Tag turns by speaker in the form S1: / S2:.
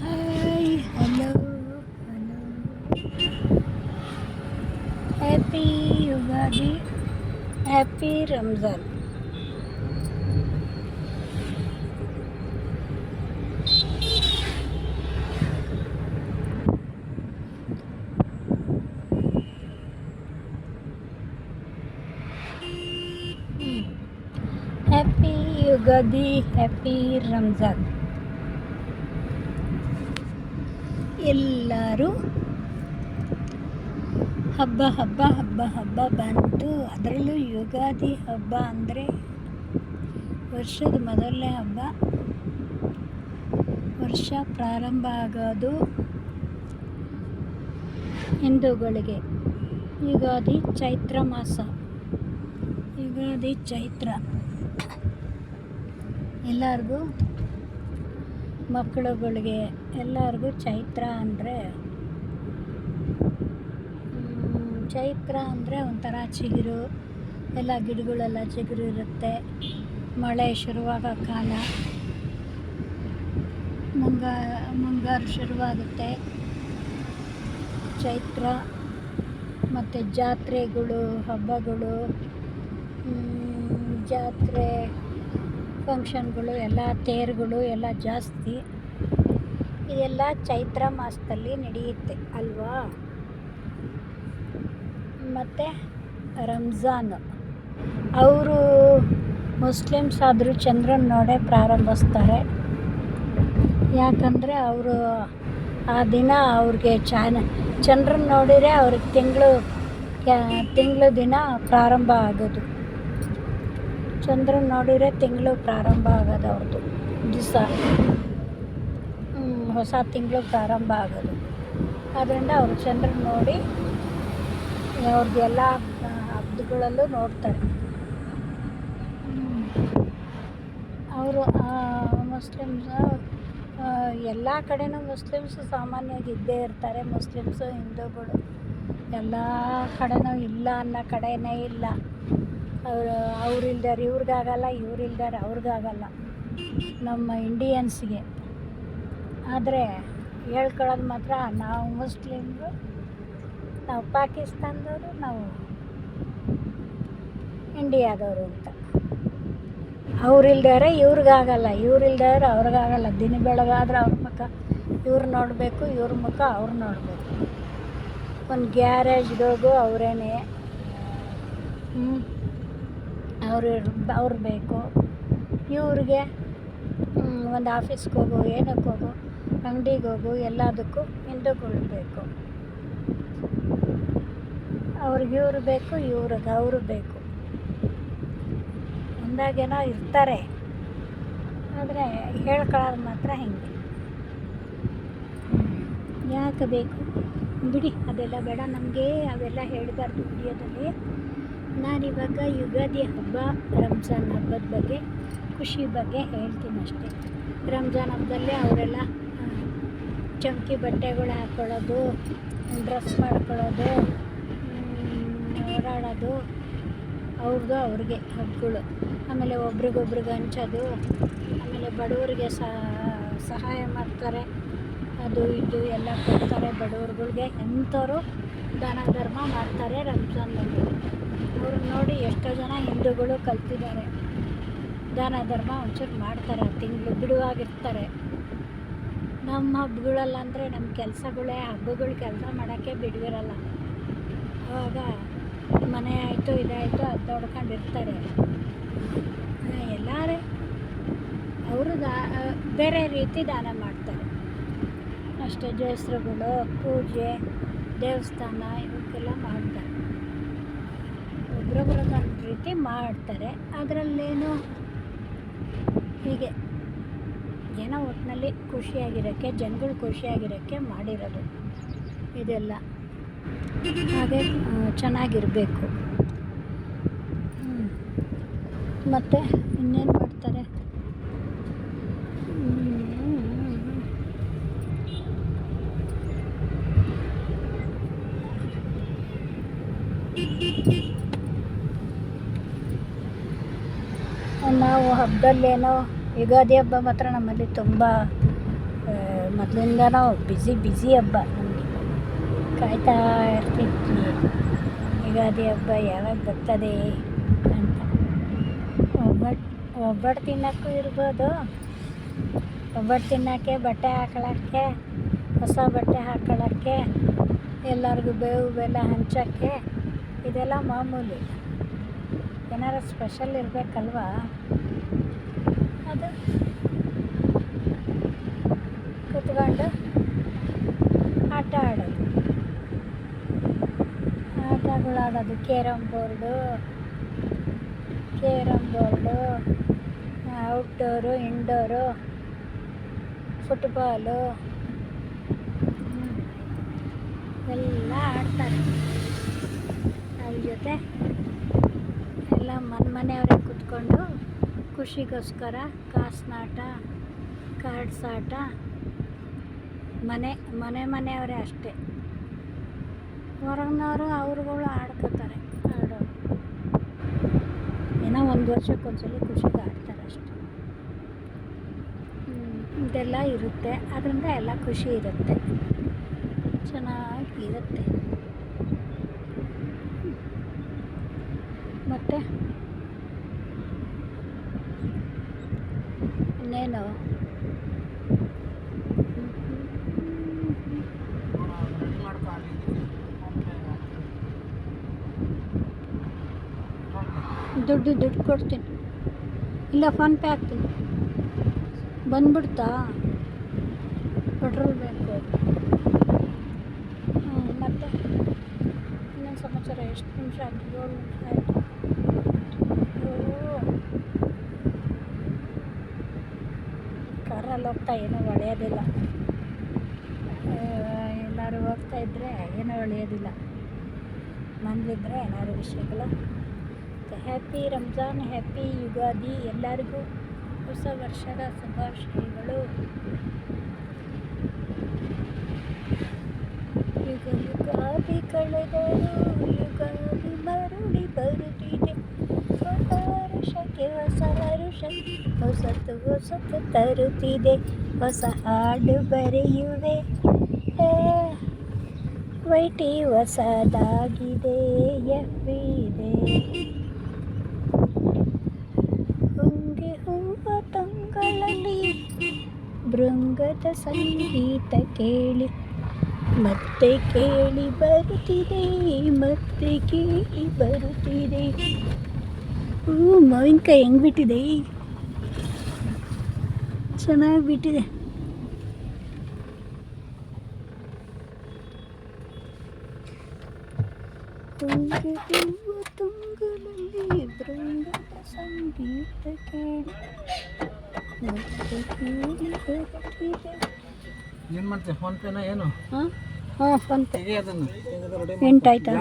S1: Hi, hello, hello. Happy Ugadi, happy Ramzan. Happy Ugadi, happy Ramzan. ಎಲ್ಲರೂ ಹಬ್ಬ ಹಬ್ಬ ಹಬ್ಬ ಹಬ್ಬ ಬಂತು. ಅದರಲ್ಲೂ ಯುಗಾದಿ ಹಬ್ಬ ಅಂದರೆ ವರ್ಷದ ಮೊದಲನೇ ಹಬ್ಬ. ವರ್ಷ ಪ್ರಾರಂಭ ಆಗೋದು ಹಿಂದೂಗಳಿಗೆ. ಯುಗಾದಿ ಚೈತ್ರ ಮಾಸ. ಯುಗಾದಿ ಚೈತ್ರ. ಎಲ್ಲರಿಗೂ ಮಕ್ಕಳುಗಳಿಗೆ ಎಲ್ಲರಿಗೂ ಚೈತ್ರ ಅಂದರೆ ಒಂಥರ ಚಿಗುರು. ಎಲ್ಲ ಗಿಡಗಳೆಲ್ಲ ಚಿಗುರು ಇರುತ್ತೆ. ಮಳೆ ಶುರುವಾಗೋ ಕಾಲ. ಮುಂಗಾರು ಶುರುವಾಗುತ್ತೆ. ಚೈತ್ರ ಮತ್ತು ಜಾತ್ರೆಗಳು, ಹಬ್ಬಗಳು, ಜಾತ್ರೆ ಫಂಕ್ಷನ್ಗಳು, ಎಲ್ಲ ತೇರುಗಳು ಎಲ್ಲ ಜಾಸ್ತಿ. ಇದೆಲ್ಲ ಚೈತ್ರ ಮಾಸದಲ್ಲಿ ನಡೆಯುತ್ತೆ ಅಲ್ವಾ. ಮತ್ತು ರಂಜಾನ್, ಅವರು ಮುಸ್ಲಿಮ್ಸ್ ಆದರೂ ಚಂದ್ರನ ನೋಡೇ ಪ್ರಾರಂಭಿಸ್ತಾರೆ. ಯಾಕಂದರೆ ಅವರು ಆ ದಿನ ಅವ್ರಿಗೆ ಚಂದ್ರನ ನೋಡಿದರೆ ಅವ್ರಿಗೆ ತಿಂಗಳು ದಿನ ಪ್ರಾರಂಭ ಆಗೋದು. ಚಂದ್ರನ ನೋಡಿದರೆ ತಿಂಗಳು ಪ್ರಾರಂಭ ಆಗೋದು ಅವ್ರದ್ದು ದಿವಸ. ಹೊಸ ತಿಂಗಳು ಪ್ರಾರಂಭ ಆಗೋದು. ಆದ್ದರಿಂದ ಅವರು ಚಂದ್ರನ ನೋಡಿ ಅವ್ರದ್ದೆಲ್ಲ ಹಬ್ಬಗಳಲ್ಲೂ ನೋಡ್ತಾರೆ. ಅವರು ಮುಸ್ಲಿಮ್ಸ್ ಎಲ್ಲ ಕಡೆನೂ ಮುಸ್ಲಿಮ್ಸು ಸಾಮಾನ್ಯವಾಗಿ ಇದ್ದೇ ಇರ್ತಾರೆ. ಮುಸ್ಲಿಮ್ಸು ಹಿಂದೂಗಳು ಎಲ್ಲ ಕಡೆನೂ ಇಲ್ಲ ಅನ್ನೋ ಕಡೆಯೇ ಇಲ್ಲ. ಅವ್ರಿಲ್ದಾರೆ ಇವ್ರಿಗಾಗಲ್ಲ, ಇವ್ರಿಲ್ದಾರೆ ಅವ್ರಿಗಾಗಲ್ಲ, ನಮ್ಮ ಇಂಡಿಯನ್ಸ್ಗೆ. ಆದರೆ ಹೇಳ್ಕೊಳ್ಳೋದು ಮಾತ್ರ ನಾವು ಮುಸ್ಲಿಮ್ರು, ನಾವು ಪಾಕಿಸ್ತಾನದವರು, ನಾವು ಇಂಡಿಯಾದವರು ಅಂತ. ಅವ್ರಿಲ್ದಾರೆ ಇವ್ರಿಗಾಗಲ್ಲ, ಇವ್ರಿಲ್ದಾರೆ ಅವ್ರಿಗಾಗಲ್ಲ. ದಿನ ಬೆಳಗಾದ್ರೆ ಅವ್ರ ಮುಖ ಇವ್ರು ನೋಡಬೇಕು, ಇವ್ರ ಮುಖ ಅವ್ರು ನೋಡಬೇಕು. ಒಂದು ಗ್ಯಾರೇಜ್ಗೆ ಹೋಗು ಅವರೇನೆ, ಅವ್ರು ಬೇಕು. ಇವ್ರಿಗೆ ಒಂದು ಆಫೀಸ್ಗೆ ಹೋಗು, ಏನಕ್ಕೆ ಹೋಗು, ಅಂಗಡಿಗೆ ಹೋಗು, ಎಲ್ಲದಕ್ಕೂ ಹಿಂದೂಗಳು ಬೇಕು. ಅವ್ರಿಗೆ ಇವ್ರು ಬೇಕು, ಇವ್ರಿಗೆ ಅವರು ಬೇಕು. ಅಂದಾಗೇನೋ ಇರ್ತಾರೆ. ಆದರೆ ಹೇಳ್ಕೊಳ್ಳೋದು ಮಾತ್ರ ಹಿಂಗೆ. ಯಾಕೆ ಬೇಕು ಬಿಡಿ, ಅದೆಲ್ಲ ಬೇಡ ನಮಗೆ, ಅವೆಲ್ಲ ಹೇಳಬಾರ್ದು ವಿಡಿಯೋದಲ್ಲಿ. ನಾನಿವಾಗ ಯುಗಾದಿ ಹಬ್ಬ, ರಂಜಾನ್ ಹಬ್ಬದ ಬಗ್ಗೆ, ಖುಷಿ ಬಗ್ಗೆ ಹೇಳ್ತೀನಿ ಅಷ್ಟೇ. ರಂಜಾನ್ ಹಬ್ಬದಲ್ಲಿ ಅವರೆಲ್ಲ ಚಮಕಿ ಬಟ್ಟೆಗಳು ಹಾಕ್ಕೊಳ್ಳೋದು, ಡ್ರೆಸ್ ಮಾಡ್ಕೊಳ್ಳೋದು, ಓಡಾಡೋದು, ಅವ್ರಿಗೆ ಹಬ್ಬಗಳು. ಆಮೇಲೆ ಒಬ್ರಿಗೊಬ್ರಿಗೆ ಹಂಚೋದು, ಆಮೇಲೆ ಬಡವರಿಗೆ ಸಹಾಯ ಮಾಡ್ತಾರೆ. ಅದು ಇದು ಎಲ್ಲ ಕೊಡ್ತಾರೆ ಬಡವ್ರುಗಳಿಗೆ. ಎಂಥವ್ರು ದಾನ ಧರ್ಮ ಮಾಡ್ತಾರೆ ರಂಜಾನ್ನಲ್ಲಿ. ಅವ್ರನ್ನ ನೋಡಿ ಎಷ್ಟೋ ಜನ ಹಿಂದೂಗಳು ಕಲ್ತಿದ್ದಾರೆ. ದಾನ ಧರ್ಮ ಒಂಚೂರು ಮಾಡ್ತಾರೆ. ತಿಂಗಳು ಬಿಡುವಾಗಿರ್ತಾರೆ. ನಮ್ಮ ಹಬ್ಬಗಳಲ್ಲಂದರೆ ನಮ್ಮ ಕೆಲಸಗಳೇ, ಹಬ್ಬಗಳು ಕೆಲಸ ಮಾಡೋಕ್ಕೆ ಬಿಡುವಿರಲ್ಲ. ಆವಾಗ ಮನೆ ಆಯಿತು ಇದಾಯಿತು ಅದು ನೋಡ್ಕೊಂಡಿರ್ತಾರೆ. ಎಲ್ಲರೂ ಅವರು ಬೇರೆ ರೀತಿ ದಾನ ಮಾಡ್ತಾರೆ ಅಷ್ಟೇ. ಹೆಸರುಗಳು, ಪೂಜೆ, ದೇವಸ್ಥಾನ ಇವಕ್ಕೆಲ್ಲ ಮಾಡ್ತಾರೆ. ಒಬ್ರೊಬ್ರದೊಂದು ರೀತಿ ಮಾಡ್ತಾರೆ. ಅದರಲ್ಲೇನು ಹೀಗೆ ಏನೋ ಒಟ್ಟಿನಲ್ಲಿ ಖುಷಿಯಾಗಿರೋಕ್ಕೆ, ಜನಗಳು ಖುಷಿಯಾಗಿರೋಕ್ಕೆ ಮಾಡಿರೋದು ಇದೆಲ್ಲ. ಹಾಗೆ ಚೆನ್ನಾಗಿರಬೇಕು. ಮತ್ತು ಇನ್ನೇನು ಮಾಡ್ತಾರೆ, ನಾವು ಹಬ್ಬದಲ್ಲೇನೋ ಯುಗಾದಿ ಹಬ್ಬ ಮಾತ್ರ ನಮ್ಮಲ್ಲಿ ತುಂಬ ಮೊದಲಿಂದನೂ ಬ್ಯುಸಿ ಹಬ್ಬ ನಮಗೆ. ಕಾಯ್ತಾ ಇರ್ತಿದ್ವಿ ಯುಗಾದಿ ಹಬ್ಬ ಯಾವಾಗ ಬರ್ತದೆ ಅಂತ. ಒಬ್ಬಟ್ಟು ತಿನ್ನೋಕ್ಕೂ ಇರ್ಬೋದು, ಒಬ್ಬಟ್ಟು ತಿನ್ನೋಕ್ಕೆ, ಬಟ್ಟೆ ಹಾಕೊಳ್ಳೋಕ್ಕೆ, ಹೊಸ ಬಟ್ಟೆ ಹಾಕೊಳ್ಳೋಕ್ಕೆ, ಎಲ್ಲರಿಗೂ ಬೇವು ಬೆಲ್ಲ ಹಂಚೋಕ್ಕೆ, ಇದೆಲ್ಲ ಮಾಮೂಲಿ. ಏನಾರು ಸ್ಪೆಷಲ್ ಇರಬೇಕಲ್ವಾ, ಅದು ಕೂತ್ಕೊಂಡು ಆಟ ಆಡೋದು, ಆಟಗಳಾಡೋದು. Carrom board, outdoor, indoor, football ಎಲ್ಲ ಆಡ್ತಾರೆ. ಅದ್ರ ಜೊತೆ ಎಲ್ಲ ಮನೆಯವರೇ ಕೂತ್ಕೊಂಡು ಖುಷಿಗೋಸ್ಕರ ಕಾಸ್ನಾಟ, ಕಾರ್ಡ್ಸ್ ಆಟ, ಮನೆಯವರೇ ಅಷ್ಟೇ. ಹೊರಗಿನವರು ಅವ್ರುಗಳು ಆಡ್ಕೋತಾರೆ, ಆಡೋರು ಏನೋ ಒಂದು ವರ್ಷಕ್ಕೊಂದ್ಸಲಿ ಖುಷಿಗೆ ಆಡ್ತಾರೆ ಅಷ್ಟೆ. ಇದೆಲ್ಲ ಇರುತ್ತೆ, ಅದರಿಂದ ಎಲ್ಲ ಖುಷಿ ಇರುತ್ತೆ, ಚೆನ್ನಾಗಿರುತ್ತೆ. ಮತ್ತು ಇನ್ನೇನು ದುಡ್ಡು ಕೊಡ್ತೀನಿ, ಇಲ್ಲ ಫೋನ್ಪೇ ಹಾಕ್ತೀನಿ. ಬಂದ್ಬಿಡ್ತಾ? ಪೆಟ್ರೋಲ್ ಬೇಕು. ಮತ್ತು ಇನ್ನೊಂದು ಸಮಾಚಾರ. ಎಷ್ಟು ನಿಮಿಷ ಆಯಿತು? 7 ನಿಮಿಷ ಆಯಿತು. ಕಾರಲ್ಲಿ ಹೋಗ್ತಾ ಏನೂ ಹೊಳೆಯೋದಿಲ್ಲ. ಎಲ್ಲರೂ ಹೋಗ್ತಾ ಇದ್ದರೆ ಏನೂ ಹೊಳೆಯೋದಿಲ್ಲ. ಮನೇಲಿದ್ದರೆ ಏನಾದ್ರು ವಿಷಯಗಳು. Happy Ramzan, happy Ugadi. ಎಲ್ಲರಿಗೂ ಹೊಸ ವರ್ಷದ ಶುಭಾಶಯಗಳು. ಯುಗಾದಿ ಕಳೆದರು, ಯುಗಾದಿ ಮರಳಿ ಬರುತ್ತಿದೆ. ಹೊಸ ವರ್ಷಕ್ಕೆ ಹೊಸ ವರುಷ, ಹೊಸತು ತರುತ್ತಿದೆ. ಹೊಸ ಹಾಡು ಬರೆಯುವೆ, ವೈಟಿ ಹೊಸದಾಗಿದೆ, ಎಫ್ವಿದೆ. ಹೊಂಗೆ ಹೂವ ತಂಗಳಲ್ಲಿ ಭೃಂಗದ ಸಂಗೀತ ಕೇಳಿ, ಮತ್ತೆ ಕೇಳಿ ಬರುತ್ತಿದೆ. ಮಾವಿನಕಾಯಿ ಹೆಂಗೆ ಬಿಟ್ಟಿದೆ, ಚೆನ್ನಾಗಿ ಬಿಟ್ಟಿದೆ. ಹೊಂಗೆ ಹೂವ ತಂಗಳಲ್ಲಿ ಭೃಂಗದ ಸಂಗೀತ ಕೇಳಿ, ಮತ್ತೆ ಕೇಳಿ ಬರುತ್ತಿದೆ.
S2: ಏನು ಮಾಡ್ತೀವಿ? ಫೋನ್ಪೇನ ಏನು?
S1: ಹಾಂ ಫೋನ್ಪೇ.
S2: ಅದನ್ನು
S1: 8 ಆಯ್ತಾ?